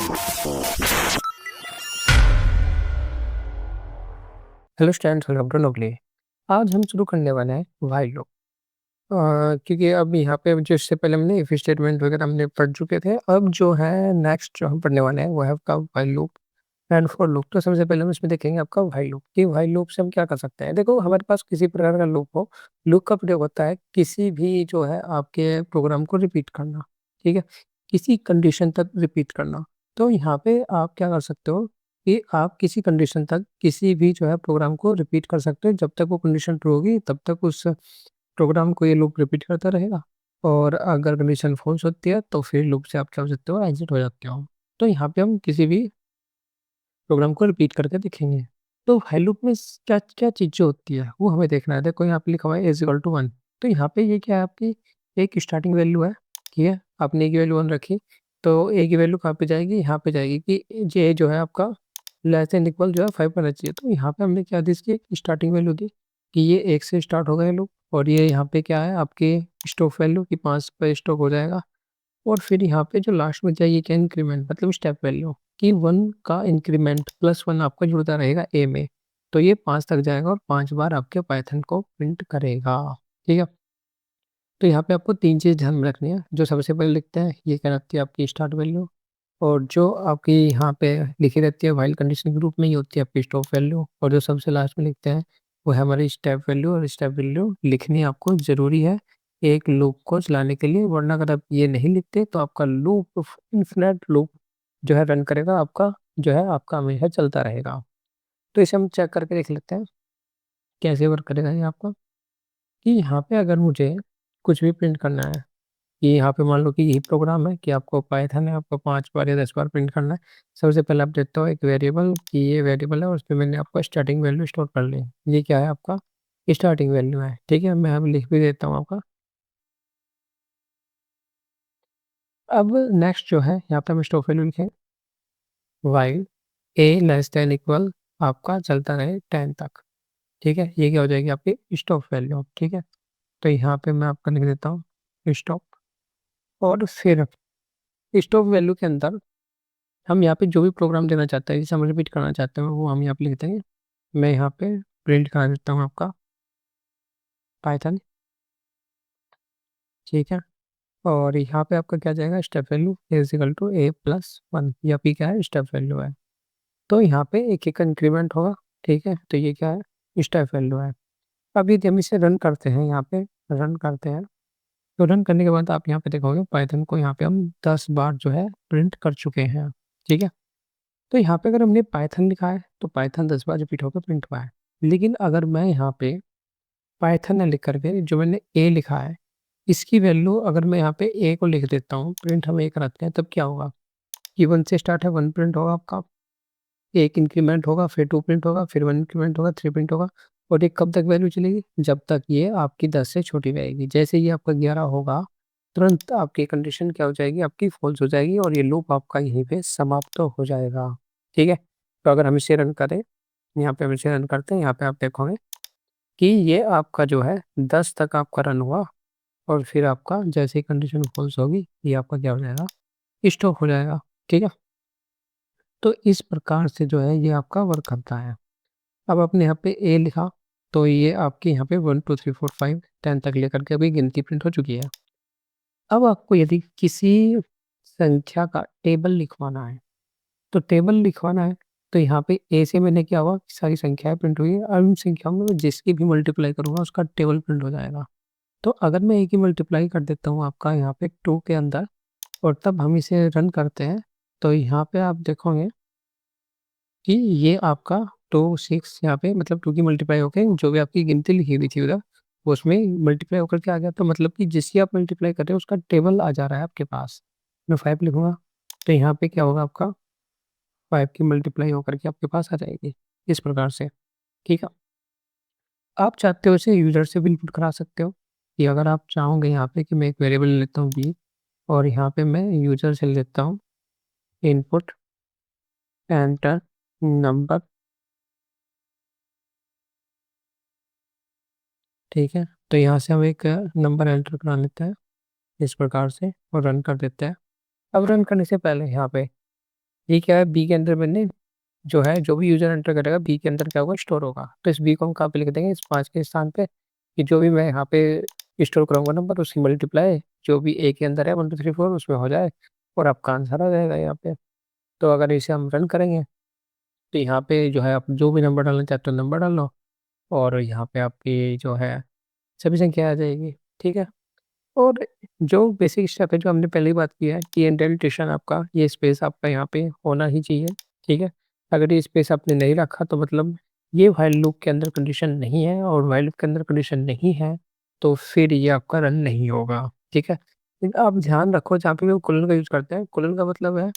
Hello students, welcome to Nobly. आज हम शुरू करने वाले हैं व्हाइल लूप। क्योंकि अब यहाँ पे जो इससे पहले हमने इफ स्टेटमेंट वगैरह हमने पढ़ चुके थे। अब जो है नेक्स्ट जो हम पढ़ने वाले हैं वो है आपका while loop and for loop. तो सबसे पहले हम इसमें देखेंगे आपका व्हाइल लूप कि व्हाइल लूप से हम क्या कर सकते हैं। देखो, हमारे पास किसी प्रकार का लूप हो, लूप का प्रयोग होता है किसी भी जो है आपके प्रोग्राम को रिपीट करना। ठीक है, किसी कंडीशन तक रिपीट करना। तो यहाँ पे आप क्या कर सकते हो कि आप किसी कंडीशन तक किसी भी जो है प्रोग्राम को रिपीट कर सकते हो। जब तक वो कंडीशन ट्रू होगी तब तक उस प्रोग्राम को ये लूप रिपीट करता रहेगा। और अगर कंडीशन फॉल्स होती है तो फिर लूप से आप क्या हो सकते हो, एग्जिट हो जाते हो। तो यहाँ पे हम किसी भी प्रोग्राम को रिपीट करके देखेंगे। तो व्हाइल लूप में क्या क्या चीज़ें होती है वो हमें देखना है। देखो, यहाँ पे लिखा हुआ है इज इक्वल टू 1। तो यहाँ पे ये क्या है, आपकी एक स्टार्टिंग वैल्यू है। ठीक है, आपने ए की वैल्यू 1 रखी, तो ए की वैल्यू कहाँ पे जाएगी, यहाँ पे जाएगी कि ये जो है आपका लेस देन इक्वल जो है 5 होना चाहिए। तो यहाँ पे हमने क्या दी, इसकी स्टार्टिंग वैल्यू दी कि ये 1 से स्टार्ट होगा ये लूप। और ये यहाँ पे क्या है, आपकी स्टॉप वैल्यू की 5 पर स्टॉप हो जाएगा। और फिर यहाँ पे जो लास्ट में चाहिए क्या, इंक्रीमेंट मतलब स्टेप वैल्यू कि 1 का इंक्रीमेंट +1 आपका जुड़ता रहेगा ए में। तो ये 5 तक जाएगा और 5 बार आपके पाइथन को प्रिंट करेगा। ठीक है, तो यहाँ पे आपको 3 चीज़ ध्यान में रखनी है। जो सबसे पहले लिखते हैं ये क्या रहती है, आपकी स्टार्ट वैल्यू। और जो आपकी यहाँ पे लिखी रहती है व्हाइल कंडीशन के रूप में, ये होती है आपकी स्टॉप वैल्यू। और जो सबसे लास्ट में लिखते हैं वो है हमारी स्टेप वैल्यू। और स्टेप वैल्यू लिखनी आपको ज़रूरी है एक लूप को चलाने के लिए, वरना अगर आप ये नहीं लिखते तो आपका लूप इन्फिनेट लूप जो है रन करेगा, आपका जो है आपका हमेशा चलता रहेगा। तो इसे हम चेक करके देख लेते हैं कैसे वर्क करेगा ये आपका। कि यहाँ पे अगर मुझे कुछ भी प्रिंट करना है, कि यहाँ पे मान लो कि यही प्रोग्राम है कि आपको पाइथन है, आपको 5 बार या 10 बार प्रिंट करना है। सबसे पहले आप देते हो एक वेरिएबल कि ये वेरिएबल है, उस पर मैंने आपका स्टार्टिंग वैल्यू स्टोर कर ली। ये क्या है, आपका स्टार्टिंग वैल्यू है। ठीक है, मैं अब लिख भी देता हूँ आपका। अब नेक्स्ट जो है यहाँ पे हम स्टोर वैल्यू लिखें while a less than equal आपका चलता रहे 10 तक। ठीक है, ये क्या हो जाएगी आपकी स्टॉप वैल्यू। ठीक है, तो यहाँ पे मैं आपका लिख देता हूँ स्टॉप। और फिर स्टॉप वैल्यू के अंदर हम यहाँ पे जो भी प्रोग्राम देना चाहते हैं, जैसे हम रिपीट करना चाहते हैं, वो हम यहाँ पे लिख देंगे। मैं यहाँ पे प्रिंट करा देता हूँ आपका पाइथन। ठीक है, और यहाँ पे आपका क्या जाएगा, step value is equal to a+1। ये आपकी क्या है, स्टेप वैल्यू है। तो यहाँ पे एक एक इंक्रीमेंट होगा। ठीक है, तो ये क्या है, स्टेप वैल्यू है। अब यदि हम इसे रन करते हैं, यहाँ पे रन करते हैं, तो रन करने के बाद आप यहाँ पे देखोगे पाइथन को यहाँ पे हम 10 बार जो है प्रिंट कर चुके हैं। ठीक है, तो यहाँ पे अगर हमने पाइथन लिखा है तो पाइथन 10 बार रिपीट होकर प्रिंट हुआ है। लेकिन अगर मैं यहाँ पे पाइथन न लिख करके जो मैंने ए लिखा है, इसकी वैल्यू अगर मैं यहाँ पे ए को लिख देता हूँ, प्रिंट हम ए कराते हैं, तब क्या होगा कि 1 से स्टार्ट है, 1 प्रिंट होगा आपका। एक इंक्रीमेंट होगा, फिर 2 प्रिंट होगा, फिर 1 इंक्रीमेंट होगा, 3 प्रिंट होगा। और ये कब तक वैल्यू चलेगी, जब तक ये आपकी 10 से छोटी रहेगी। जैसे ये आपका 11 होगा, तुरंत आपकी कंडीशन क्या हो जाएगी, आपकी फॉल्स हो जाएगी और ये लूप आपका यहीं पे समाप्त हो जाएगा। ठीक है, तो अगर हम इसे रन करें, यहाँ पे हम इसे रन करते हैं, यहाँ पे आप देखोगे कि ये आपका जो है 10 तक आपका रन हुआ। और फिर आपका जैसे ही कंडीशन फॉल्स होगी, ये आपका क्या हो जाएगा, स्टॉप हो जाएगा। ठीक है, तो इस प्रकार से जो है ये आपका वर्क करता है। अब आपने यहाँ पे ए लिखा, तो ये आपके यहाँ पे 1 2 3 4 5 10 तक लेकर के अभी गिनती प्रिंट हो चुकी है। अब आपको यदि किसी संख्या का टेबल लिखवाना है, तो टेबल लिखवाना है, तो यहाँ पे ए से मैंने क्या हुआ, सारी संख्याएं प्रिंट हुई है। अब इन संख्याओं में मैं जिसकी भी मल्टीप्लाई करूंगा उसका टेबल प्रिंट हो जाएगा। तो अगर मैं ए की मल्टीप्लाई कर देता हूँ आपका यहाँ पे 2 के अंदर, और तब हम इसे रन करते हैं, तो यहाँ पे आप देखोगे कि ये आपका 2 6 यहाँ पे मतलब 2 की मल्टीप्लाई होके जो भी आपकी गिनती लिखी हुई थी उधर, वो उसमें मल्टीप्लाई होकर के आ गया। तो मतलब कि जिसकी आप मल्टीप्लाई कर रहे हो उसका टेबल आ जा रहा है आपके पास। मैं 5 लिखूंगा, तो यहाँ पे क्या होगा, आपका 5 की मल्टीप्लाई होकर के आपके पास आ जाएगी इस प्रकार से। ठीक है, आप चाहते हो इसे यूजर से भी इनपुट करा सकते हो, कि अगर आप चाहोगे यहाँ पे कि मैं एक वेरिएबल लेता हूँ बी, और यहाँ पे मैं यूजर से लेता हूँ इनपुट एंटर नंबर। ठीक है, तो यहाँ से हम एक नंबर एंटर करा लेते हैं इस प्रकार से और रन कर देते हैं। अब रन करने से पहले यहाँ पे ये क्या है, बी के अंदर मैंने जो है जो भी यूजर एंटर करेगा बी के अंदर क्या होगा, स्टोर होगा। तो इस बी को हम कहाँ पे लिख देंगे, इस 5 के स्थान पे, कि जो भी मैं यहाँ पे स्टोर करूंगा नंबर, उसकी मल्टीप्लाई जो भी ए के अंदर है 1 2 3 4 उसमें हो जाए, और आपका आंसर आ जाएगा यहाँ पे। तो अगर इसे हम रन करेंगे तो यहाँ पे जो है आप जो भी नंबर डालना चाहते हो नंबर डाल लो, और यहाँ पे आपकी जो है सभी संख्या आ जाएगी। ठीक है। और जो बेसिक स्टेप है जो हमने पहले ही बात की है कि इंडेंटेशन आपका, ये स्पेस आपका यहाँ पे होना ही चाहिए। ठीक है। अगर ये स्पेस आपने नहीं रखा तो मतलब ये व्हाइल लूप के अंदर कंडीशन नहीं है, और व्हाइल लूप के अंदर कंडीशन नहीं है तो फिर ये आपका रन नहीं होगा। ठीक है। लेकिन आप ध्यान रखो, जहाँ पे भी कोलन का यूज करते हैं, कोलन का मतलब है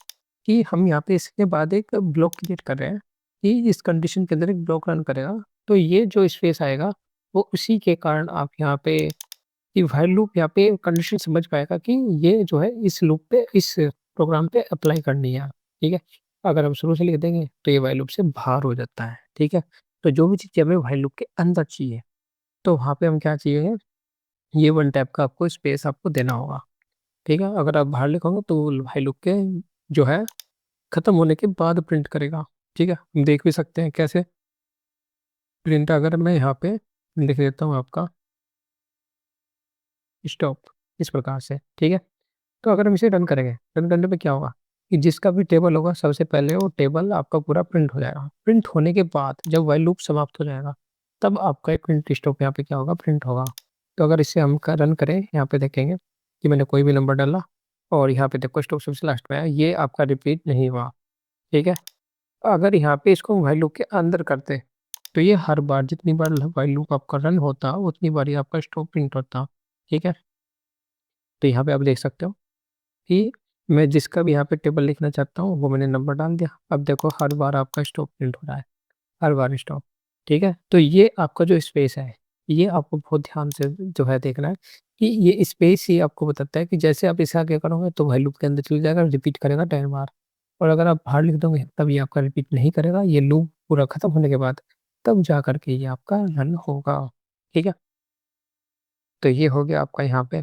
कि हम यहाँ पे इसके बाद एक ब्लॉक क्रिएट कर रहे हैं कि इस कंडीशन के अंदर एक ब्लॉक रन करेगा, तो ये जो स्पेस आएगा वो उसी के कारण आप यहाँ पे कि व्हाइल लूप यहाँ पे कंडीशन समझ पाएगा कि ये जो है इस लूप पे, इस प्रोग्राम पे अप्लाई करनी है। ठीक है। अगर हम शुरू से लिख देंगे तो ये व्हाइल लूप से बाहर हो जाता है। ठीक है। तो जो भी चीज़ हमें व्हाइल लूप के अंदर चाहिए, तो वहाँ पे हम क्या चाहिए, ये वन टैप का आपको स्पेस आपको देना होगा। ठीक है। अगर आप बाहर लिखोगे तो व्हाइल लूप के जो है खत्म होने के बाद प्रिंट करेगा। ठीक है। हम देख भी सकते हैं कैसे प्रिंट, अगर मैं यहाँ पे लिख देता हूँ आपका स्टॉप, इस प्रकार से। ठीक है। तो अगर हम इसे रन करेंगे, रन करने पे क्या होगा कि जिसका भी टेबल होगा सबसे पहले वो टेबल आपका पूरा प्रिंट हो जाएगा। प्रिंट होने के बाद जब वाइल लूप समाप्त हो जाएगा तब आपका एक प्रिंट स्टॉप यहाँ पे क्या होगा, प्रिंट होगा। तो अगर इसे हम रन करें, यहाँ पे देखेंगे कि मैंने कोई भी नंबर डाला और यहाँ पे देखो स्टॉप सबसे लास्ट में आया, ये आपका रिपीट नहीं हुआ। ठीक है। अगर यहाँ पे इसको वाइल लूप के अंदर करते तो ये हर बार जितनी बार वाइल लूप आपका रन होता उतनी बार ही आपका स्टॉप प्रिंट होता। ठीक है। तो यहाँ पे आप देख सकते हो कि मैं जिसका भी यहाँ पे टेबल लिखना चाहता हूँ वो मैंने नंबर डाल दिया। अब देखो हर बार आपका स्टॉप प्रिंट हो रहा है, हर बार स्टॉप। ठीक है। तो ये आपका जो स्पेस है, ये आपको बहुत ध्यान से जो है देखना है कि ये स्पेस ही आपको बताता है कि जैसे आप इसे आगे करोगे तो वही लूप के अंदर चल जाएगा, रिपीट करेगा 10 बार। और अगर आप बाहर लिख दोगे तब ये आपका रिपीट नहीं करेगा, ये लूप पूरा खत्म होने के बाद तब जा करके ये आपका रन होगा। ठीक है। तो ये हो गया आपका यहाँ पे।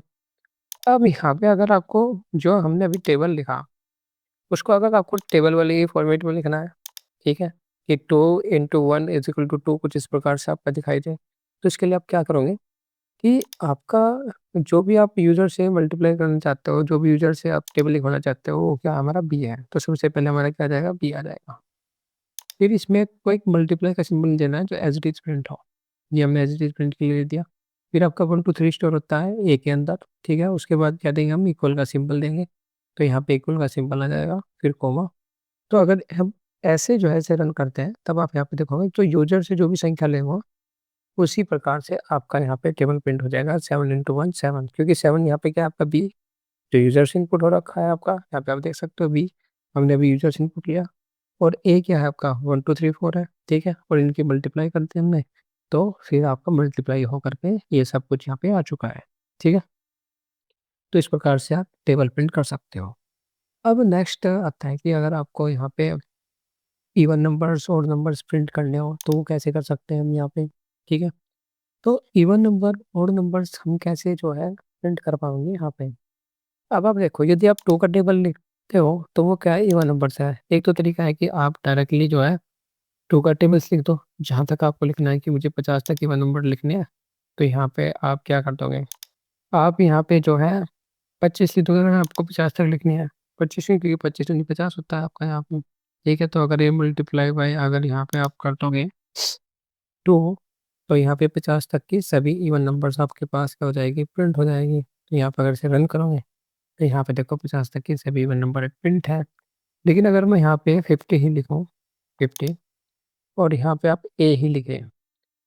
अब यहाँ पे अगर आपको जो हमने अभी टेबल लिखा उसको अगर आपको टेबल वाले फॉर्मेट में लिखना है, ठीक है, कि 2 × 1 = 2 कुछ इस प्रकार से आपका दिखाई दे, तो इसके लिए आप क्या करोगे कि आपका जो भी आप यूजर से मल्टीप्लाई करना चाहते हो, जो भी यूजर से आप टेबल लिखवाना चाहते हो, वो क्या हमारा बी है, तो सबसे पहले हमारा क्या आ जाएगा, बी आ जाएगा। फिर इसमें कोई मल्टीप्लाई का सिंबल देना है जो एज इट इज प्रिंट हो, ये हमने एज इट इज प्रिंट के लिए दिया। फिर आपका 1 2 3 स्टोर होता है ए के अंदर। ठीक है। उसके बाद क्या देंगे, हम इक्वल का सिंबल देंगे, तो यहाँ पे इक्वल का सिंबल आ जाएगा, फिर कोमा। तो अगर हम ऐसे जो है ऐसे रन करते हैं तब आप यहाँ पे देखोगे तो यूजर से जो भी संख्या लेंगे उसी प्रकार से आपका यहाँ पे टेबल प्रिंट हो जाएगा, 7 × 1 7, क्योंकि 7 यहाँ पे क्या है आपका बी, जो यूजर से इनपुट हो रखा है आपका, यहाँ पे आप देख सकते हो बी, हमने अभी यूजर से इनपुट लिया। और ए क्या है आपका 1 2 3 4 है। ठीक है। और इनकी मल्टीप्लाई करते हैं हमने, तो फिर आपका मल्टीप्लाई होकर के ये सब कुछ यहाँ पे आ चुका है। ठीक है। तो इस प्रकार से आप टेबल प्रिंट कर सकते हो। अब नेक्स्ट आता है कि अगर आपको यहाँ पे इवन नंबर्स और नंबर्स प्रिंट करने हो तो वो कैसे कर सकते हैं हम यहाँ पे। ठीक है। तो इवन नंबर और नंबर्स हम कैसे जो है प्रिंट कर पाएंगे यहाँ पे। अब आप देखो, यदि आप 2 का टेबल लिखते हो तो वो क्या है, इवन नंबर से है। एक तो तरीका है कि आप डायरेक्टली जो है 2 का टेबल्स लिख दो, जहाँ तक आपको लिखना है कि मुझे 50 तक इवन नंबर लिखने हैं, तो यहाँ पे आप क्या कर दोगे, आप यहाँ पे जो है 25 लिख दोगे अगर आपको 50 तक लिखनी है। 25 क्योंकि 25 नहीं 50 होता है आपका यहाँ पे। ठीक है। तो अगर ये मल्टीप्लाई बाय अगर यहाँ पे आप कर दोगे 2, तो यहाँ पे 50 तक की सभी इवन नंबर्स आपके पास क्या हो जाएगी, प्रिंट हो जाएगी। तो यहाँ पे अगर इसे रन करोगे तो यहाँ पे देखो 50 तक की सभी इवन नंबर प्रिंट है। लेकिन अगर मैं यहाँ पे 50 ही लिखूँ, 50, और यहाँ पे आप ए ही लिखें,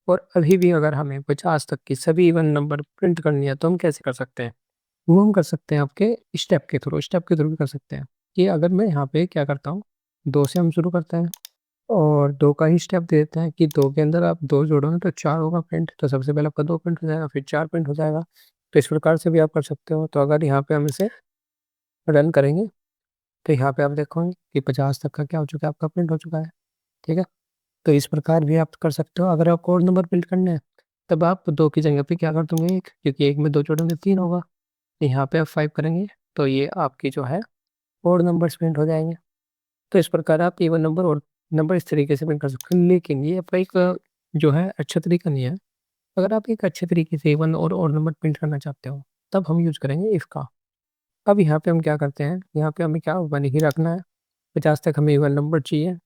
और अभी भी अगर हमें 50 तक की सभी इवन नंबर प्रिंट करनी है तो हम कैसे कर सकते हैं, वो हम कर सकते हैं आपके स्टेप के थ्रू भी कर सकते हैं। कि अगर मैं यहाँ पे क्या करता हूँ, 2 से हम शुरू करते हैं और 2 का ही स्टेप दे देते हैं कि 2 के अंदर आप 2 जोड़ोगे तो 4 होगा प्रिंट, तो सबसे पहले आपका 2 प्रिंट हो जाएगा, फिर 4 प्रिंट हो जाएगा। तो इस प्रकार से भी आप कर सकते हो। तो अगर यहाँ पे हम इसे रन करेंगे तो यहाँ पे आप देखोगे कि 50 तक का क्या हो चुका है, आपका प्रिंट हो चुका है। ठीक है। तो इस प्रकार भी आप कर सकते हो। अगर आपको और नंबर प्रिंट करने हैं तब आप 2 की जगह पे क्या कर दोगे, एक, क्योंकि एक में 2 जोड़ोगे 3 होगा, तो यहाँ पे आप 5 करेंगे तो ये आपकी जो है और नंबर्स प्रिंट हो जाएंगे। तो इस प्रकार आप इवन नंबर और नंबर इस तरीके से प्रिंट कर सकते हैं। लेकिन ये आपका एक जो है अच्छा तरीका नहीं है। अगर आप एक अच्छे तरीके से इवन और नंबर प्रिंट करना चाहते हो, तब हम यूज़ करेंगे इफ का। अब यहाँ पे हम क्या करते हैं, यहाँ पे हमें क्या 1 ही रखना है, 50 तक हमें इवन नंबर चाहिए।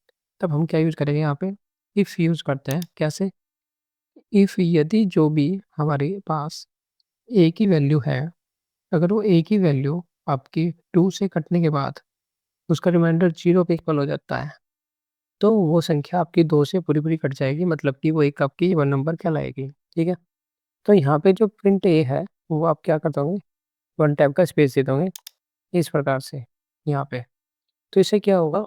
तब हम क्या यूज़ करेंगे यहाँ पे, इफ यूज़ करते हैं। कैसे? इफ यदि जो भी हमारे पास एक ही वैल्यू है, अगर वो एक ही वैल्यू आपकी 2 से कटने के बाद उसका रिमाइंडर 0 पे इक्वल हो जाता है, तो वो संख्या आपकी 2 से पूरी-पूरी कट जाएगी, मतलब कि वो एक आपकी इवन नंबर कहलाएगी। ठीक है? तो यहाँ पे जो प्रिंट ए है, वो आप क्या कर दोगे, 1 टाइप का स्पेस दे दोगे, इस प्रकार से यहाँ पे। तो इससे क्या होगा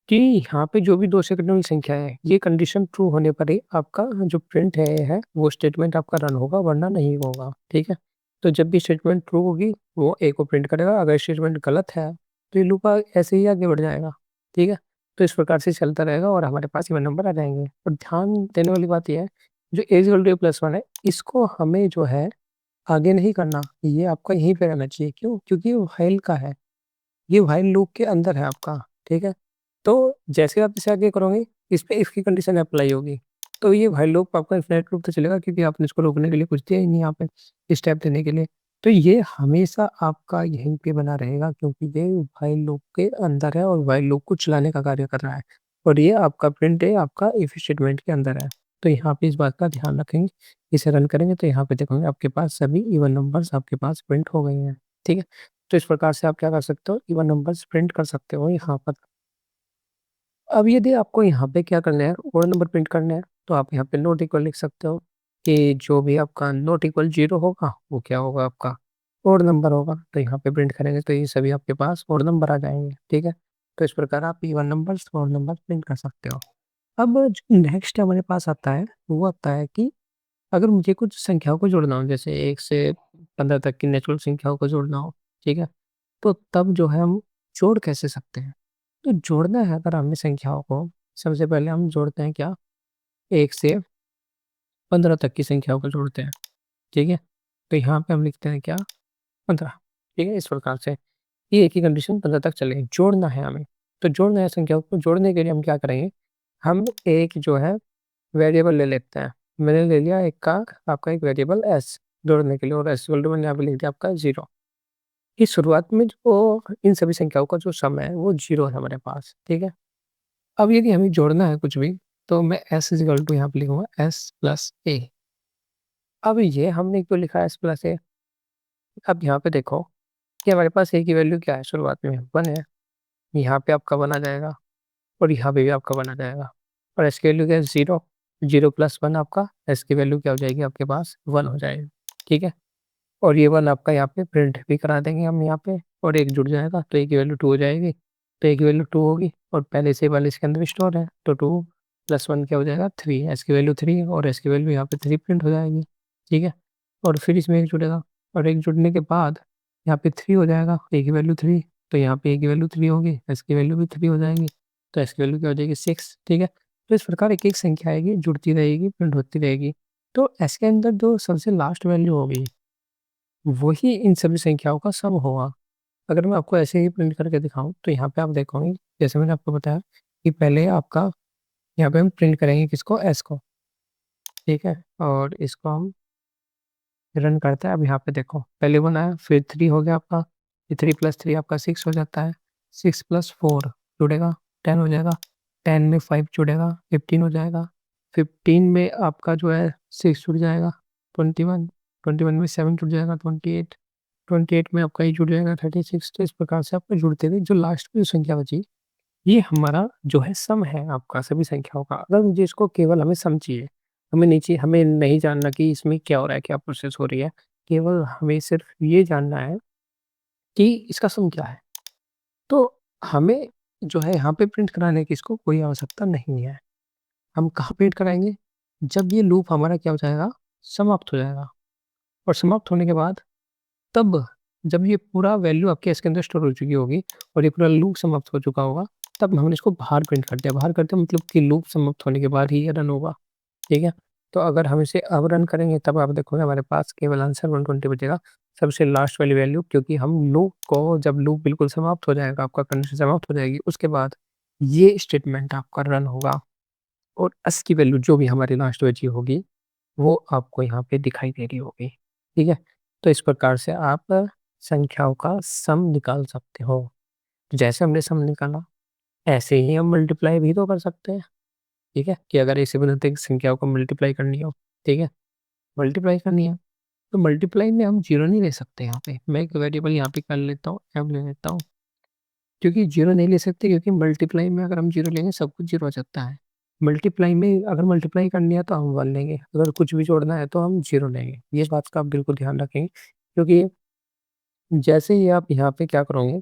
कि यहाँ पे जो भी 2 से कटने वाली संख्या है, ये कंडीशन ट्रू होने पर ही आपका जो प्रिंट है, वो स्टेटमेंट आपका रन होगा, वरना नहीं होगा। ठीक है? तो जब भी स्टेटमेंट ट्रू होगी, वो ए को प्रिंट करेगा, अगर स्टेटमेंट गलत है, तो ये लूप ऐसे ही आगे बढ़ जाएगा। ठीक है? तो इस प्रकार से चलता रहेगा और हमारे पास इवन नंबर आ जाएँगे। और ध्यान देने वाली बात ये है, जो a is equal to A plus 1 है, इसको हमें जो है आगे नहीं करना, ये आपका यहीं पे रहना चाहिए। क्यों? क्योंकि ये व्हाइल का है, ये व्हाइल लूप के अंदर है आपका। ठीक है? तो जैसे आप इसे आगे करोगे, इस पे इफ की कंडीशन अप्लाई होगी। तो ये व्हाइल लूप आपका इनफिनिट लूप तो चलेगा, क्योंकि आपने इसको रोकने के लिए कुछ दिया ही नहीं यहाँ पे, स्टेप देने के लिए। तो ये हमेशा आपका यहीं पे बना रहेगा, क्योंकि ये व्हाइल लूप के अंदर है और व्हाइल लूप को चलाने का कार्य कर रहा है। और ये आपका प्रिंट है, आपका इफ स्टेटमेंट के अंदर है। तो यहाँ पे इस बात का ध्यान रखेंगे। इसे रन करेंगे तो यहाँ पे देखोगे आपके पास सभी इवन नंबर्स आपके पास प्रिंट हो गए हैं। ठीक है? तो इस प्रकार से आप क्या कर सकते हो, इवन नंबर्स प्रिंट कर सकते हो यहाँ पर। अब यदि आपको यहाँ पे क्या करना है, ओड नंबर प्रिंट करना है, तो आप यहाँ पे नॉट इक्वल लिख सकते हो कि जो भी आपका नॉट इक्वल 0 होगा, वो क्या होगा, आपका ओड नंबर होगा। तो यहाँ पे प्रिंट करेंगे तो ये सभी आपके पास ओड नंबर आ जाएँगे। ठीक है? तो इस प्रकार आप even numbers, odd number print कर सकते हो। अब जो नेक्स्ट हमारे पास आता है, वो आता है कि अगर मुझे कुछ संख्याओं को जोड़ना हो, जैसे 1 से 15 तक की नेचुरल संख्याओं को जोड़ना हो, ठीक है? तो तब जो है हम जोड़ कैसे सकते हैं? तो जोड़ना है अगर हमें संख्याओं को, सबसे पहले हम जोड़ते हैं क्या? 1 से 15 तक की संख्याओं को जोड़ते हैं। ठीक है? तो यहाँ पे हम लिखते हैं क्या? 15। ठीक है? इस प्रकार से ये एक ही कंडीशन 15 तक चलेगी, जोड़ना है हमें। तो जोड़ना है संख्याओं को, जोड़ने के लिए हम क्या करेंगे? हम एक जो है वेरिएबल ले लेते हैं। मैंने ले लिया एक का आपका एक वेरिएबल एस जोड़ने के लिए, और एस इक्वल टू मैंने यहाँ पे लिख दिया आपका 0। इस शुरुआत में जो इन सभी संख्याओं का जो सम है, वो 0 है हमारे पास। ठीक है? अब यदि हमें जोड़ना है कुछ भी, तो मैं एस इज़ इक्वल टू यहाँ पे लिखूँगा एस प्लस ए। अब ये हमने क्यों लिखा है एस प्लस ए? अब यहाँ पे देखो कि हमारे पास ए की वैल्यू क्या है, शुरुआत में 1 है। यहाँ पे आपका 1 आ जाएगा और यहाँ पे भी आपका 1 आ जाएगा। और एस की वैल्यू क्या है? 0। 0 प्लस 1 आपका एस की वैल्यू क्या हो जाएगी आपके पास? 1 हो जाएगी। ठीक है? और ये 1 आपका यहाँ पे प्रिंट भी करा देंगे हम यहाँ पे, और 1 जुड़ जाएगा तो ए की वैल्यू 2 हो जाएगी। तो ए की वैल्यू 2 होगी और पहले से वाले इसके अंदर स्टोर है, तो 2 प्लस 1 क्या हो जाएगा? 3। एस की वैल्यू 3 और एस की वैल्यू यहाँ पे 3 प्रिंट हो जाएगी। ठीक है? और फिर इसमें 1 जुड़ेगा और 1 जुड़ने के बाद यहाँ पे 3 हो जाएगा, ए की वैल्यू 3, तो यहाँ पे ए की वैल्यू 3 होगी, एस की वैल्यू भी 3 हो जाएगी, तो एस की वैल्यू क्या हो जाएगी? 6। ठीक है? तो इस प्रकार एक-एक संख्या आएगी, जुड़ती रहेगी, प्रिंट होती रहेगी। तो एस के अंदर जो सबसे लास्ट वैल्यू होगी, वही इन सभी संख्याओं का सम होगा। अगर मैं आपको ऐसे ही प्रिंट करके दिखाऊँ, तो यहाँ पे आप देखोगे, जैसे मैंने आपको बताया कि पहले आपका यहाँ पे हम प्रिंट करेंगे किसको? एस को। ठीक है? और इसको हम रन करते हैं। अब यहाँ पे देखो, पहले 1 आया, फिर 3 हो गया आपका, फिर 3 प्लस 3 आपका 6 हो जाता है। 6 प्लस 4 जुड़ेगा, 10 हो जाएगा। 10 में 5 जुड़ेगा, 15 हो जाएगा। 15 में आपका जो है 6 जुड़ जाएगा, 21। 21 में 7 जुड़ जाएगा, 28। 28 में आपका ये जुड़ जाएगा, 36। तो इस प्रकार से आपका जुड़ते हुए जो लास्ट में जो संख्या बची, ये हमारा जो है सम है आपका सभी संख्याओं का। अगर मुझे इसको केवल हमें सम चाहिए, हमें नहीं जानना कि इसमें क्या हो रहा है, क्या प्रोसेस हो रही है। केवल हमें सिर्फ़ ये जानना है कि इसका सम क्या है। तो हमें जो है यहाँ पे प्रिंट कराने की इसको कोई आवश्यकता नहीं है। हम कहाँ प्रिंट कराएँगे? जब ये लूप हमारा क्या हो जाएगा? समाप्त हो जाएगा। और समाप्त होने के बाद तब जब ये पूरा वैल्यू आपके इसके अंदर स्टोर हो चुकी होगी और ये पूरा लूप समाप्त हो चुका होगा, तब हमने इसको बाहर प्रिंट कर दिया। बाहर कर दिया मतलब कि लूप समाप्त होने के बाद ही ये रन होगा। ठीक है? तो अगर हम इसे अब रन करेंगे तब आप देखोगे हमारे पास केवल आंसर 120 बचेगा, सबसे लास्ट वाली वैल्यू, क्योंकि हम लूप को जब लूप बिल्कुल समाप्त हो जाएगा, आपका कंडीशन समाप्त हो जाएगी, उसके बाद ये स्टेटमेंट आपका रन होगा और 10 की वैल्यू जो भी हमारी लास्ट बची होगी, वो आपको यहाँ पे दिखाई दे रही होगी। ठीक है? तो इस प्रकार से आप संख्याओं का सम निकाल सकते हो। जैसे हमने सम निकाला, ऐसे ही हम मल्टीप्लाई भी तो कर सकते हैं। ठीक है? कि अगर ऐसे बनते हैं कि संख्याओं को मल्टीप्लाई करनी हो, ठीक है? मल्टीप्लाई करनी है, तो मल्टीप्लाई में हम 0 नहीं ले सकते यहाँ पे। मैं एक वेरिएबल यहाँ पे कर लेता हूँ, m ले लेता हूँ। क्योंकि 0 नहीं ले सकते, क्योंकि मल्टीप्लाई में अगर हम 0 लेंगे सब कुछ 0 हो जाता है। मल्टीप्लाई में अगर मल्टीप्लाई करनी है तो हम 1 लेंगे, अगर कुछ भी जोड़ना है तो हम 0 लेंगे। ये इस बात का आप बिल्कुल ध्यान रखेंगे, क्योंकि जैसे ही आप यहाँ पे क्या करोगे,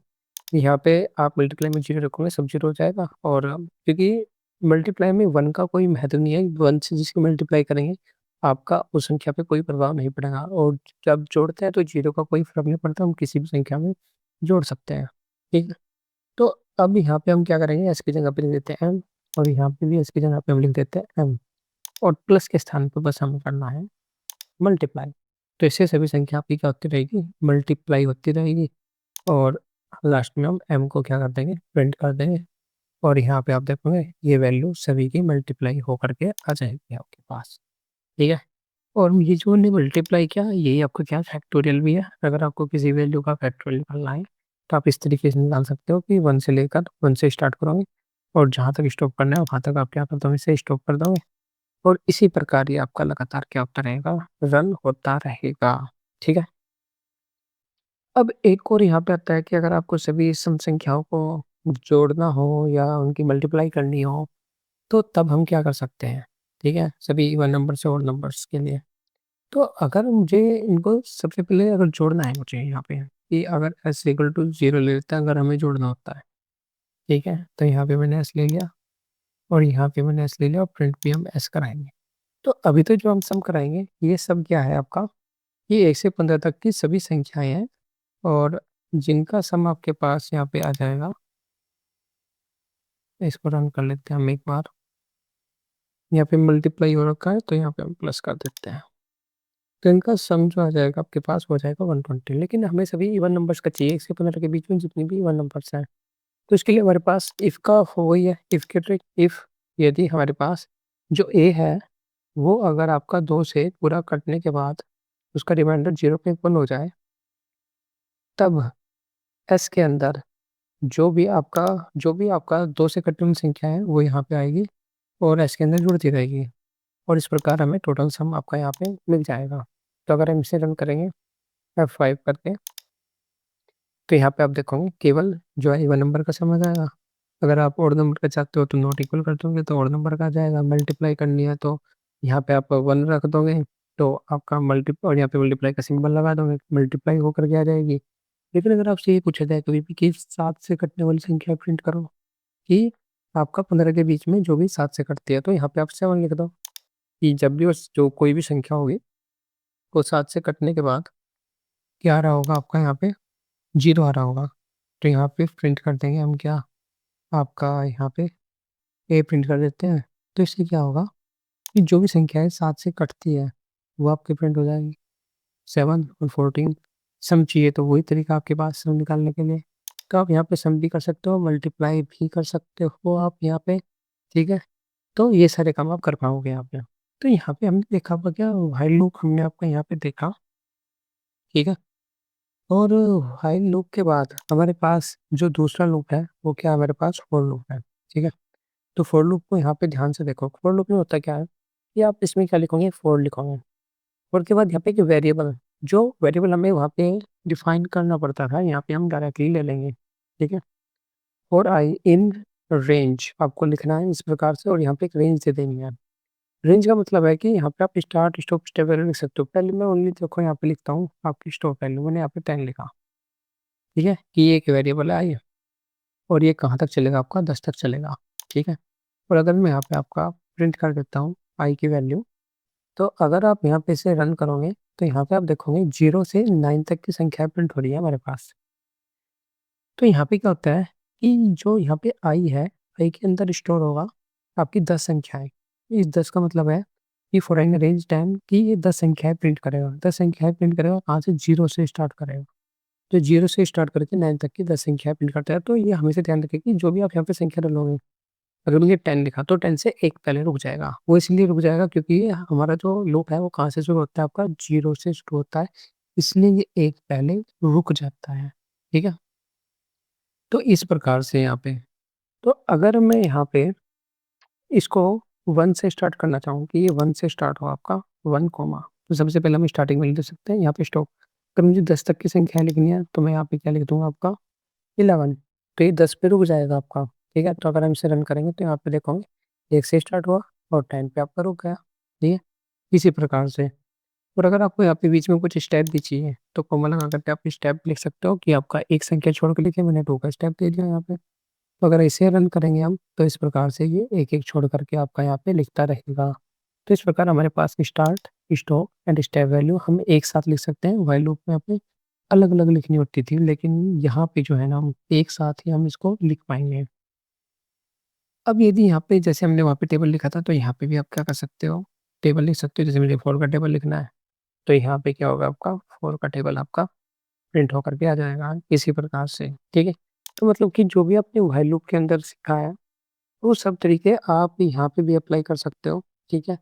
यहाँ पे आप मल्टीप्लाई में 0 रखोगे, सब 0 हो जाएगा। और क्योंकि मल्टीप्लाई में 1 का कोई महत्व नहीं है, 1 से जिसको मल्टीप्लाई करेंगे, आपका उस संख्या पे कोई प्रभाव नहीं पड़ेगा। और जब जोड़ते हैं तो 0 का कोई फ़र्क नहीं पड़ता, हम किसी भी संख्या में जोड़ सकते हैं। ठीक है? तो अब यहाँ पे हम क्या करेंगे, एस की जगह पे लिख देते हैं एम, और यहाँ पे भी एस की जगह पे हम लिख देते हैं एम, और प्लस के स्थान पर बस हमें करना है मल्टीप्लाई। तो इससे सभी संख्या आपकी क्या होती रहेगी, मल्टीप्लाई होती रहेगी। और लास्ट में हम एम को क्या कर देंगे, प्रिंट कर देंगे, और यहाँ पे आप देखोगे ये वैल्यू सभी की मल्टीप्लाई होकर के आ जाएगी आपके पास। ठीक है? और ये जो हमने मल्टीप्लाई किया, यही आपका क्या फैक्टोरियल भी है। अगर आपको किसी वैल्यू का फैक्टोरियल निकालना है तो आप इस तरीके से निकाल सकते हो कि 1 से लेकर 1 से स्टार्ट करोगे, और जहाँ तक स्टॉप करना है वहाँ तक आप क्या कर दोगे, इसे स्टॉप कर दोगे, और इसी प्रकार ये आपका लगातार क्या होता रहेगा, रन होता रहेगा। ठीक है? अब एक और यहाँ पे आता है कि अगर आपको सभी सम संख्याओं को जोड़ना हो या उनकी मल्टीप्लाई करनी हो, तो तब हम क्या कर सकते हैं। ठीक है? सभी इवन नंबर से और नंबर्स के लिए। तो अगर मुझे इनको सबसे पहले अगर जोड़ना है, मुझे यहाँ पे कि अगर s इक्वल टू 0 ले लेते हैं, अगर हमें जोड़ना होता है। ठीक है? तो यहाँ पे मैंने s ले लिया, और यहाँ पे मैंने s ले लिया, और प्रिंट भी हम s कराएँगे। तो अभी तो जो हम सम कराएँगे, ये सब क्या है आपका, ये 1 से 15 तक की सभी संख्याएँ हैं, और जिनका सम आपके पास यहाँ पे आ जाएगा। इसको रन कर लेते हैं हम एक बार। यहाँ पे मल्टीप्लाई हो रखा है, तो यहाँ पे हम प्लस कर देते हैं। तो इनका सम जो आ जाएगा आपके पास हो जाएगा 120, लेकिन हमें सभी इवन नंबर्स का चाहिए, 1 से 15 के बीच में जितनी भी इवन नंबर्स हैं। तो इसके लिए हमारे पास इफ़ का वही है, इफ़ की ट्रिक। इफ़ यदि हमारे पास जो ए है, वो अगर आपका 2 से पूरा कटने के बाद उसका रिमाइंडर 0.1 हो जाए, तब एस के अंदर जो भी आपका 2 से कटी हुई संख्या है, वो यहाँ पे आएगी और एस के अंदर जुड़ती रहेगी, और इस प्रकार हमें टोटल सम आपका यहाँ पे मिल जाएगा। तो अगर हम इसे रन करेंगे F5 करके, तो यहाँ पे आप देखोगे केवल जो है इवन नंबर का सम आ जाएगा। अगर आप ऑड नंबर का चाहते हो तो नॉट इक्वल कर दोगे तो ऑड नंबर का आ जाएगा। मल्टीप्लाई करनी है तो यहाँ पे आप 1 रख दोगे, तो आपका और यहाँ पे मल्टीप्लाई का सिंबल लगा दोगे, मल्टीप्लाई होकर के आ जाएगी। लेकिन अगर आपसे ये पूछा जाए कभी भी कि 7 से कटने वाली संख्या प्रिंट करो, कि आपका 15 के बीच में जो भी 7 से कटती है, तो यहाँ पे आप 7 लिख दो, कि जब भी उस जो कोई भी संख्या होगी, वो 7 से कटने के बाद क्या आ रहा होगा आपका यहाँ पे, 0 आ रहा होगा। तो यहाँ पे प्रिंट कर देंगे हम क्या, आपका यहाँ पे ए प्रिंट कर देते हैं। तो इससे क्या होगा कि जो भी संख्या है 7 से कटती है, वो आपकी प्रिंट हो जाएगी। 7 और 14 सम चाहिए, तो वही तरीका आपके पास सम निकालने के लिए। तो आप यहाँ पे सम भी कर सकते हो, मल्टीप्लाई भी कर सकते हो आप यहाँ पे। ठीक है? तो ये सारे काम आप कर पाओगे यहाँ पे। तो यहाँ पे हमने देखा होगा क्या, व्हाइल लूप हमने आपका यहाँ पे देखा। ठीक है? और व्हाइल लूप के बाद हमारे पास जो दूसरा लूप है, वो क्या, हमारे पास फॉर लूप है। ठीक है? तो फॉर लूप को यहाँ पे ध्यान से देखो। फॉर लूप में होता क्या है कि आप इसमें क्या लिखोगे, फॉर लिखोगे। फॉर के बाद यहाँ पे एक वेरिएबल, जो वेरिएबल हमें वहाँ पे डिफाइन करना पड़ता था, यहाँ पे हम डायरेक्टली ले लेंगे। ठीक है? और आई इन रेंज आपको लिखना है इस प्रकार से, और यहाँ पे एक रेंज दे देनी है। रेंज का मतलब है कि यहाँ पे आप स्टार्ट स्टॉप स्टेप वैल्यू लिख सकते हो। पहले मैं ओनली देखो यहाँ पे लिखता हूँ आपकी स्टॉप वैल्यू, मैंने यहाँ पे 10 लिखा। ठीक है? कि ये एक वेरिएबल है आई, और ये कहाँ तक चलेगा, आपका 10 तक चलेगा। ठीक है? और अगर मैं यहाँ पे आपका प्रिंट कर देता हूँ आई की वैल्यू, तो अगर आप यहाँ पे इसे रन करोगे, तो यहाँ पे आप देखोगे 0 से 9 तक की संख्या प्रिंट हो रही है हमारे पास। तो यहाँ पे क्या होता है कि जो यहाँ पे आई है, आई के अंदर स्टोर होगा आपकी 10 संख्याएं। इस 10 का मतलब है कि फॉर एन रेंज 10 की ये 10 संख्याएँ प्रिंट करेगा। 10 संख्याएँ प्रिंट करेगा, कहाँ से? 0 से स्टार्ट करेगा। तो 0 से स्टार्ट करके 9 तक की 10 संख्याएँ प्रिंट करता है। तो ये हमेशा ध्यान रखें कि जो भी आप यहाँ पे संख्या डालोगे, अगर ये 10 लिखा तो 10 से 1 पहले रुक जाएगा। वो इसलिए रुक जाएगा क्योंकि ये हमारा जो लूप है वो कहाँ से शुरू होता है? आपका 0 से शुरू होता है, इसलिए ये 1 पहले रुक जाता है। ठीक है? तो इस प्रकार से यहाँ पे, तो अगर मैं यहाँ पे इसको 1 से स्टार्ट करना चाहूँ कि ये 1 से स्टार्ट हो आपका 1 कॉमा, तो सबसे पहले हम स्टार्टिंग में लिख दे सकते हैं यहाँ पे स्टॉप। अगर मुझे 10 तक की संख्या लिखनी है तो मैं यहाँ पे क्या लिख दूँगा आपका 11, तो ये 10 पे रुक जाएगा आपका। ठीक है? तो अगर हम इसे रन करेंगे तो यहाँ पे देखोगे 1 से स्टार्ट हुआ और 10 पे आपका रुक गया। ठीक है? इसी प्रकार से, और अगर आपको यहाँ पे बीच में कुछ स्टेप भी चाहिए तो कॉमा लगा करके आप स्टेप लिख सकते हो कि आपका एक संख्या छोड़ के लिखे, मैंने 2 का स्टेप दे दिया यहाँ पे। तो अगर इसे रन करेंगे हम तो इस प्रकार से ये एक-एक छोड़ करके आपका यहाँ पे लिखता रहेगा। तो इस प्रकार हमारे पास start, stop and step value हम एक साथ लिख सकते हैं। व्हाइल लूप में हमें अलग-अलग लिखनी होती थी, लेकिन यहाँ पे जो है ना हम एक साथ ही हम इसको लिख पाएँगे। अब यदि यहाँ पे जैसे हमने वहाँ पे टेबल लिखा था तो यहाँ पे भी आप क्या कर सकते हो, टेबल लिख सकते हो। जैसे मुझे 4 का टेबल लिखना है तो यहाँ पे क्या होगा आपका 4 का टेबल आपका प्रिंट होकर के आ जाएगा इसी प्रकार से। ठीक है? तो मतलब कि जो भी आपने व्हाइल लूप के अंदर सीखा है वो सब तरीके आप यहाँ पे भी अप्लाई कर सकते हो। ठीक है?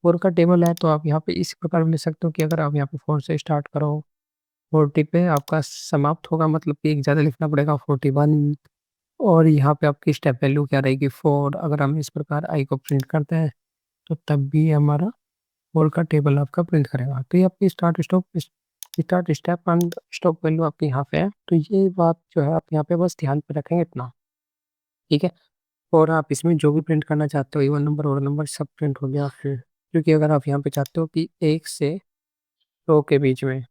4 का टेबल है तो आप यहाँ पे इस प्रकार लिख सकते हो कि अगर आप यहाँ पे 4 से स्टार्ट करो, 40 पे आपका समाप्त होगा, मतलब कि एक ज़्यादा लिखना पड़ेगा 41, और यहाँ पे आपकी स्टेप वैल्यू क्या रहेगी 4। अगर हम इस प्रकार आई को प्रिंट करते हैं तो तब भी हमारा 4 का टेबल आपका प्रिंट करेगा। तो ये आपकी start step and stop value आपकी यहाँ पे है। तो ये बात जो है आप यहाँ पे बस ध्यान पे रखेंगे इतना। ठीक है? और आप इसमें जो भी प्रिंट करना चाहते हो, इवन नंबर, ओड नंबर, सब प्रिंट हो गया फिर। क्योंकि अगर आप यहाँ पे चाहते हो कि 1 से 100 के बीच में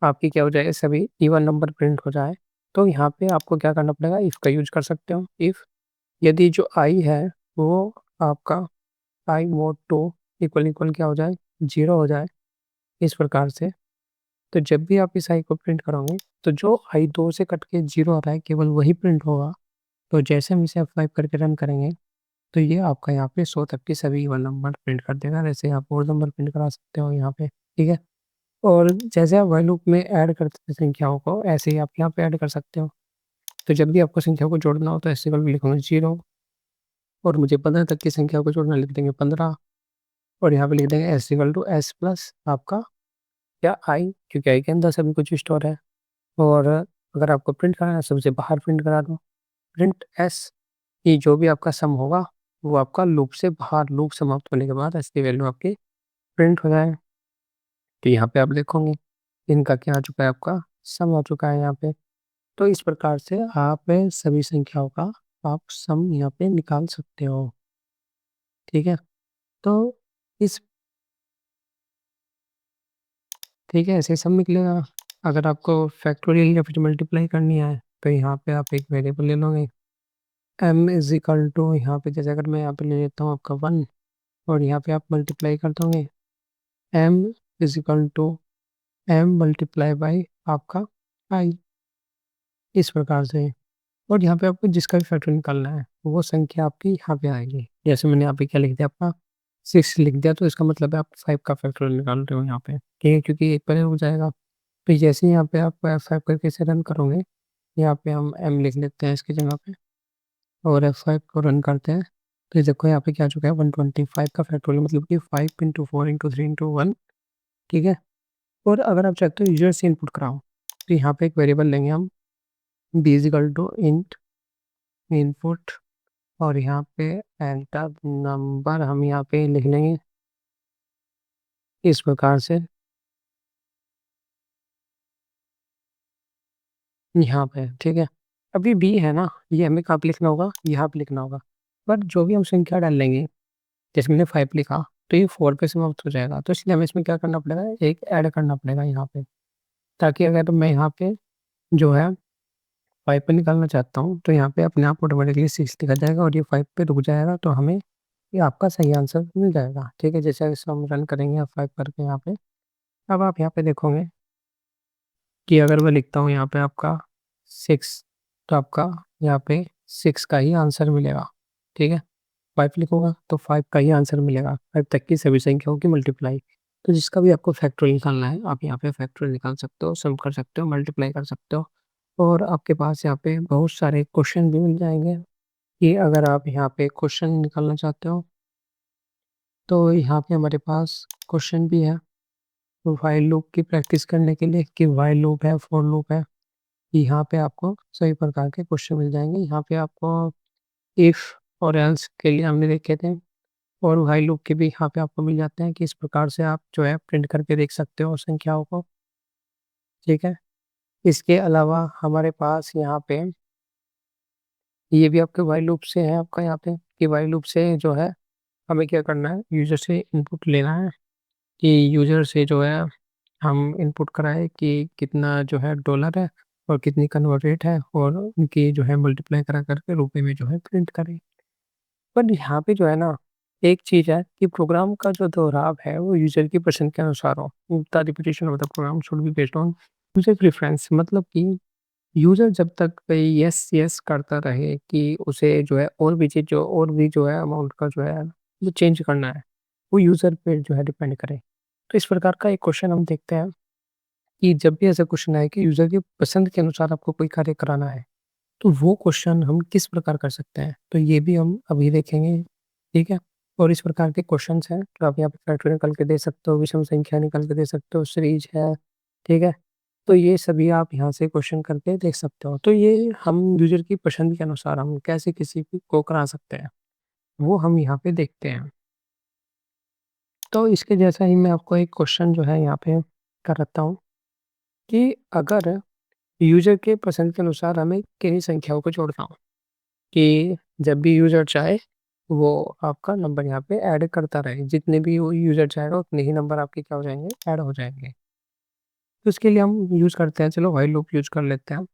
आपकी क्या हो जाए, सभी इवन नंबर प्रिंट हो जाए, तो यहाँ पे आपको क्या करना पड़ेगा, इफ़ का यूज़ कर सकते हो। इफ़ यदि जो आई है वो आपका आई मोड 2 इक्वल इक्वल क्या हो जाए, 0 हो जाए, इस प्रकार से। तो जब भी आप इस आई को प्रिंट करोगे तो जो आई 2 से कट के 0 आ रहा है केवल वही प्रिंट होगा। तो जैसे हम इसे F5 करके रन करेंगे तो ये आपका यहाँ पे 100 तक के सभी इवन नंबर प्रिंट कर देगा। वैसे आप और नंबर प्रिंट करा सकते हो यहाँ पे। ठीक है? और जैसे आप व्हाइल लूप में ऐड करते थे संख्याओं को, ऐसे ही आप यहाँ पे ऐड कर सकते हो। तो जब भी आपको संख्या को जोड़ना हो तो ऐसे करके लिखोगे 0, और मुझे 15 तक की संख्या को जोड़ना, लिख देंगे 15, और यहाँ पे लिख देंगे s equal to s plus आपका क्या आई, क्योंकि आई के अंदर सभी कुछ स्टोर है। और अगर आपको प्रिंट कराना है सबसे बाहर प्रिंट करा दो, प्रिंट एस, ये जो भी आपका सम होगा वो आपका लूप से बाहर, लूप समाप्त होने के बाद एस की वैल्यू आपकी प्रिंट हो जाए। तो यहाँ पे आप देखोगे इनका क्या आ चुका है, आपका सम आ चुका है यहाँ पे। तो इस प्रकार से आप सभी संख्याओं का आप सम यहाँ पे निकाल सकते हो। ठीक है? तो इस ठीक है, ऐसे सम निकलेगा। अगर आपको फैक्टोरियल या फिर मल्टीप्लाई करनी है तो यहाँ पे आप एक वेरिएबल ले लोगे, m इज इक्वल टू, यहाँ पे जैसे अगर मैं यहाँ पे ले लेता हूँ आपका 1, और यहाँ पे आप मल्टीप्लाई कर दोगे m is equal to m multiply by आपका i, इस प्रकार से। और यहाँ पे आपको जिसका भी फैक्टर निकालना है वो संख्या आपकी यहाँ पे आएगी। जैसे मैंने यहाँ पे क्या लिख दिया, आपका 6 लिख दिया, तो इसका मतलब है आप 5 का फैक्टर निकाल रहे हो यहाँ पे। ठीक है? क्योंकि एक पहले हो जाएगा। तो जैसे ही यहाँ पे आप F5 करके इसे रन करोगे, यहाँ पे हम m लिख लेते हैं इसकी जगह पे, और F5 को रन करते हैं तो ये देखो यहाँ पे क्या आ चुका है 125 का फैक्टोरियल, मतलब कि 5 इंटू 4 इंटू 3 इंटू 1। ठीक है? और अगर आप चाहते हो यूजर से इनपुट कराओ तो यहाँ पे एक वेरिएबल लेंगे हम, b is equal to int input, और यहाँ पे एंटर नंबर हम यहाँ पे लिख लेंगे इस प्रकार से, यहाँ पे। ठीक है? अभी बी है ना, ये हमें कहाँ पे लिखना होगा, यहाँ पे लिखना होगा। पर जो भी हम संख्या डाल लेंगे, जैसे मैंने 5 लिखा तो ये 4 पे समाप्त हो जाएगा, तो इसलिए हमें इसमें क्या करना पड़ेगा, एक ऐड करना पड़ेगा यहाँ पे, ताकि अगर मैं यहाँ पे जो है 5 पे निकालना चाहता हूँ तो यहाँ पे अपने आप ऑटोमेटिकली 6 लिखा जाएगा और ये 5 पे रुक जाएगा, तो हमें ये आपका सही आंसर मिल जाएगा। ठीक है? जैसे इसको हम रन करेंगे 5 करके यहाँ पे, अब आप यहाँ पे देखोगे कि अगर मैं लिखता हूँ यहाँ पे आपका 6, तो आपका यहाँ पे 6 का ही आंसर मिलेगा। ठीक है? 5 लिखूँगा तो 5 का ही आंसर मिलेगा, 5 तक की सभी संख्याओं की मल्टीप्लाई। तो जिसका भी आपको फैक्टोरियल निकालना है, आप यहाँ पे फैक्टोरियल निकाल सकते हो, सम कर सकते हो, मल्टीप्लाई कर सकते हो और आपके पास यहाँ पे बहुत सारे क्वेश्चन भी मिल जाएँगे कि अगर आप यहाँ पे क्वेश्चन निकालना चाहते हो, तो यहाँ पे हमारे पास क्वेश्चन भी है। व्हाइल लूप की प्रैक्टिस करने के लिए कि व्हाइल लूप है, फॉर लूप है, यहाँ पे आपको सभी प्रकार के क्वेश्चन मिल जाएँगे। यहाँ पे आपको इफ और एल्स के लिए हमने देखे थे और व्हाइल लूप के भी यहाँ पे आपको मिल जाते हैं कि इस प्रकार से आप जो है प्रिंट करके देख सकते हो संख्याओं को, ठीक है। इसके अलावा हमारे पास यहाँ पे ये भी आपके व्हाइल लूप से है आपका यहाँ पे कि व्हाइल लूप से जो है हमें क्या करना है, यूज़र से इनपुट लेना है कि यूज़र से जो है हम इनपुट कराएँ कि कितना जो है डॉलर है और कितनी कन्वर्ट रेट है और उनकी जो है मल्टीप्लाई करा करके रुपए में जो है प्रिंट करें। पर यहाँ पे जो है ना, एक चीज़ है कि प्रोग्राम का जो दोहराव है वो यूज़र की पसंद के अनुसार हो। The repetition of the programme should be based on user preference, मतलब कि यूज़र जब तक येस येस करता रहे कि उसे जो है और भी जो है अमाउंट का जो है वो चेंज करना है, वो यूज़र पे जो है डिपेंड करे। तो इस प्रकार का एक क्वेश्चन हम देखते हैं कि जब भी ऐसा क्वेश्चन आए कि यूज़र की पसंद के अनुसार आपको कोई कार्य कराना है, तो वो क्वेश्चन हम किस प्रकार कर सकते हैं? तो ये भी हम अभी देखेंगे, ठीक है? और इस प्रकार के क्वेश्चन्स हैं, तो आप यहाँ पे फैक्टर निकाल के दे सकते हो, विषम संख्या निकाल के दे सकते हो, सीरीज़ है, ठीक है? तो ये सभी आप यहाँ से क्वेश्चन करके देख सकते हो। तो ये हम यूज़र की पसंद के अनुसार हम कैसे किसी को करा सकते हैं, वो हम यहाँ पे देखते हैं। तो इसके जैसा ही मैं आपको एक क्वेश्चन जो है यहाँ पे कराता हूँ कि अगर यूज़र के पसंद के अनुसार हमें किन्हीं संख्याओं को जोड़ना हो, कि जब भी यूज़र चाहे, वो आपका नंबर यहाँ पे ऐड करता रहे। जितने भी वो यूज़र चाहेगा उतने ही नंबर आपके क्या हो जाएँगे, ऐड हो जाएँगे। तो इसके लिए हम यूज़ करते हैं, चलो व्हाइल लूप यूज़ कर लेते हैं।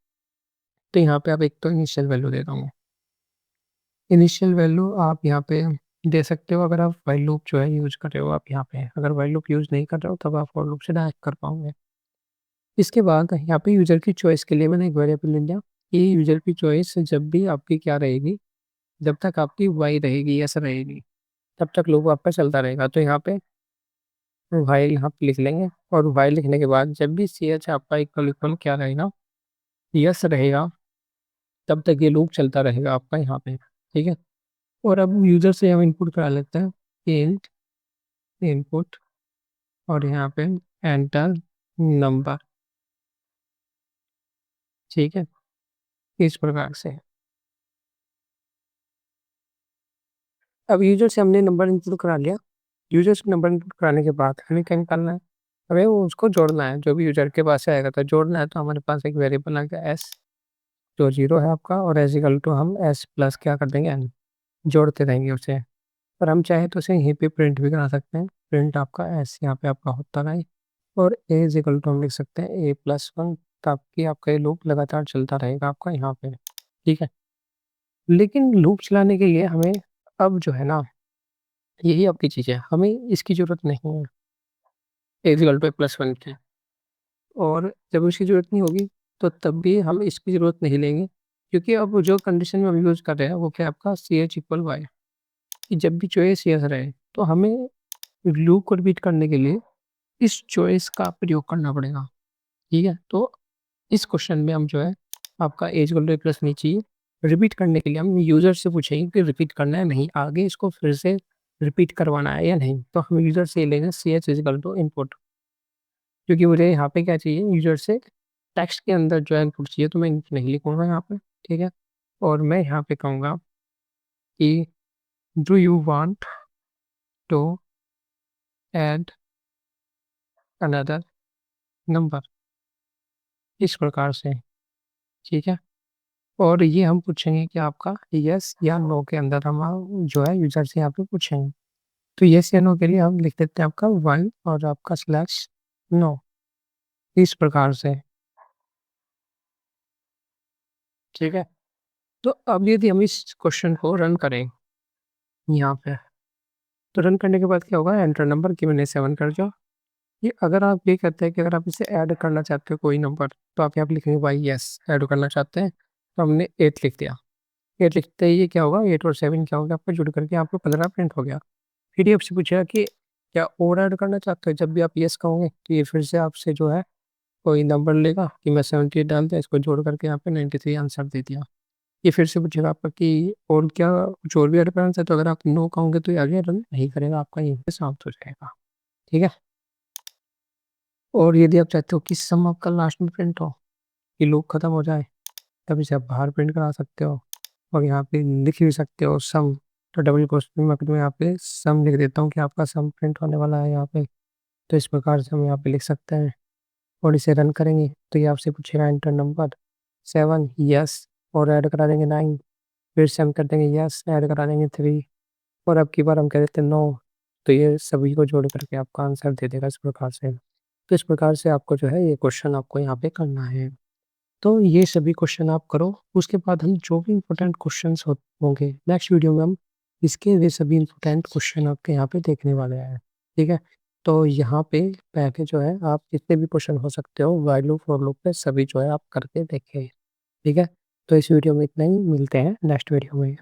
तो यहाँ पे आप एक तो इनिशियल वैल्यू दे दूँगा। इनिशियल वैल्यू आप यहाँ पे दे सकते हो अगर आप व्हाइल लूप जो है यूज़ कर रहे हो आप यहाँ पे। अगर व्हाइल लूप यूज़ नहीं कर रहे हो तब आप फॉर लूप से डायरेक्ट कर पाओगे। इसके बाद यहाँ पे यूज़र की चॉइस के लिए मैंने एक वेरिएबल ले लिया, कि यूज़र की चॉइस जब भी आपकी क्या रहेगी, जब तक आपकी वाई रहेगी, येस रहेगी, तब तक लूप आपका चलता रहेगा। तो यहाँ पे व्हाइल यहाँ पे लिख लेंगे और व्हाइल लिखने के बाद जब भी ch आपका इक्वल इक्वल क्या रहेगा, यस रहेगा, तब तक ये लूप चलता रहेगा आपका यहाँ पे, ठीक है। और अब यूज़र से हम इनपुट करा लेते हैं, इंट इनपुट और यहाँ पे एंटर नंबर, ठीक है। इस प्रकार से अब यूज़र से हमने नंबर इनपुट करा लिया। यूज़र से नंबर इनपुट कराने के बाद हमें क्या निकालना है? हमें वो उसको जोड़ना है, जो भी यूज़र के पास से आएगा तो जोड़ना है, तो हमारे पास एक वेरिएबल आ गया एस, जो 0 है आपका और एस इक्वल टू हम एस प्लस क्या कर देंगे एन, जोड़ते रहेंगे उसे। और हम चाहे तो उसे यहीं पे प्रिंट भी करा सकते हैं, प्रिंट आपका एस यहाँ पे आपका होता रहे और ए इज इक्वल टू हम लिख सकते हैं ए प्लस वन, ताकि आपका ये लूप लगातार चलता रहेगा आपका यहाँ पे, ठीक है। लेकिन लूप चलाने के लिए हमें अब जो है ना, यही आपकी चीज़ है, हमें इसकी ज़रूरत नहीं है A is equal to A plus one की। और जब उसकी ज़रूरत नहीं होगी, तो तब भी हम इसकी ज़रूरत नहीं लेंगे, क्योंकि अब जो कंडीशन में हम यूज़ कर रहे हैं वो क्या है आपका सी एच इक्वल वाई, कि जब भी चॉइस यस रहे, तो हमें लूप को रिपीट करने के लिए इस चॉइस का प्रयोग करना पड़ेगा, ठीक है। तो इस क्वेश्चन में हम जो है आपका एज इक्वल टू प्लस नहीं चाहिए, रिपीट करने के लिए हम यूज़र से पूछेंगे कि रिपीट करना है नहीं, आगे इसको फिर से रिपीट करवाना है या नहीं। तो हम यूज़र से लेंगे c h equal to input, क्योंकि मुझे यहाँ पे क्या चाहिए, यूज़र से टेक्स्ट के अंदर जो है इनपुट चाहिए, तो मैं इनपुट नहीं लिखूँगा यहाँ पे, ठीक है। और मैं यहाँ पे कहूँगा कि do you want to add another number, इस प्रकार से, ठीक है। और ये हम पूछेंगे कि आपका यस या नो के अंदर हम जो है यूज़र से यहाँ पे पूछेंगे। तो यस या नो के लिए हम लिख देते हैं आपका 1 और आपका स्लैश नो, इस प्रकार से, ठीक है। तो अब यदि हम इस क्वेश्चन को रन करें यहाँ पे, तो रन करने के बाद क्या होगा, एंटर नंबर की मैंने 7 कर दिया। ये अगर आप ये कहते हैं कि अगर आप इसे ऐड करना चाहते हो कोई नंबर, तो आप यहाँ पे लिखेंगे वाई यस ऐड करना चाहते हैं, तो हमने 8 लिख दिया। 8 लिखते ही ये क्या होगा, 8 और 7 क्या होगा, आपका जुड़ करके आपको 15 प्रिंट हो गया। फिर ये आपसे पूछेगा कि क्या और ऐड करना चाहते हो? जब भी आप येस कहोगे तो ये फिर से आपसे जो है कोई नंबर लेगा कि मैं 78 डाल दिया, इसको जोड़ करके यहाँ पे 93 आंसर दे दिया। ये फिर से पूछेगा आपका कि और क्या कुछ और भी ऐड करना है, तो अगर आप नो कहोगे तो ये आगे रन नहीं करेगा, आपका यहीं पे समाप्त हो जाएगा। ठीक है। और यदि आप चाहते हो कि सम आपका लास्ट में प्रिंट हो, कि लूप खत्म हो जाए, तब इसे आप बाहर प्रिंट करा सकते हो और यहाँ पे लिख भी सकते हो सम। तो डबल क्वेश्चन मार्क में यहाँ पे सम लिख देता हूँ कि आपका सम प्रिंट होने वाला है यहाँ पे। तो इस प्रकार से हम यहाँ पे लिख सकते हैं और इसे रन करेंगे तो ये आपसे पूछेगा एंटर नंबर 7, यस, और ऐड करा देंगे 9, फिर से हम कर देंगे यस, ऐड करा देंगे 3, और अब की बार हम कह देते हैं नो। तो ये सभी को जोड़ करके आपका आंसर दे देगा इस प्रकार से। तो इस प्रकार से आपको जो है ये क्वेश्चन आपको यहाँ पे करना है। तो ये सभी क्वेश्चन आप करो, उसके बाद हम जो भी इम्पोर्टेंट क्वेश्चंस होंगे नेक्स्ट वीडियो में हम इसके वे सभी इम्पोर्टेंट क्वेश्चन आपके यहाँ पे देखने वाले हैं। ठीक है। तो यहाँ पे पहले जो है आप जितने भी क्वेश्चन हो सकते हो व्हाइल लूप फॉर लूप पे सभी जो है आप करके देखें। ठीक है। तो इस वीडियो में इतना ही, मिलते हैं नेक्स्ट वीडियो में।